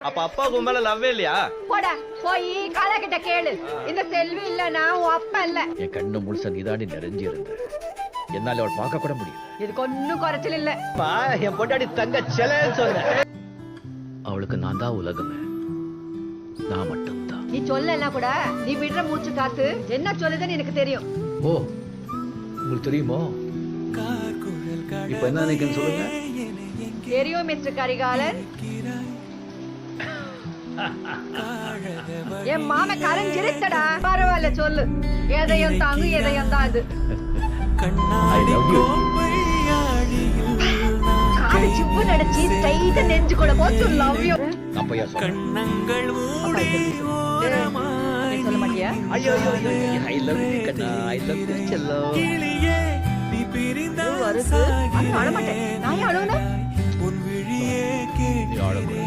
அப்ப அப்பாவுக்கு உன் மேல லவ்வே இல்லையா? போடா போய் காலா கிட்ட கேளு. இந்த செல்வி இல்லனா உன் அப்பா இல்ல. என் கண்ணு முழுச நீதாண்டி நிறைஞ்சி இருந்த. என்னால அவள் பார்க்க கூட முடியல. இதுக்கு ஒன்னும் குறைச்சல் இல்ல. என் பொண்டாடி தங்க செலன்னு சொன்ன. அவளுக்கு நான் தான் உலகமே. நான் மட்டும்தான். நீ சொல்லலன்னா கூட நீ விடுற மூச்சு காத்து என்ன சொல்லுதுன்னு எனக்கு தெரியும். ஓ, உங்களுக்கு தெரியுமோ? இப்ப என்ன நினைக்கிறேன்னு சொல்லுங்க. தெரியும் மிஸ்டர் கரிகாலன். என் மாம கரைஞ்சிருத்தடா. பரவாயில்ல சொல்லு. எதையும் தாங்கு எதையும் தான் அது. I love you. காது சிப்பு நடிச்சு ஸ்ட்ரைட்டா நெஞ்சு கூட போச்சு லவ் யூ. அப்பையா சொல்ல. சொல்ல மாட்டியா? ஐயோ ஐ லவ் யூ கண்ணா. ஐ லவ் யூ செல்லம். வருது. அழ மாட்டேன். நான் அழுவணும். நீ அழக்கூடாது.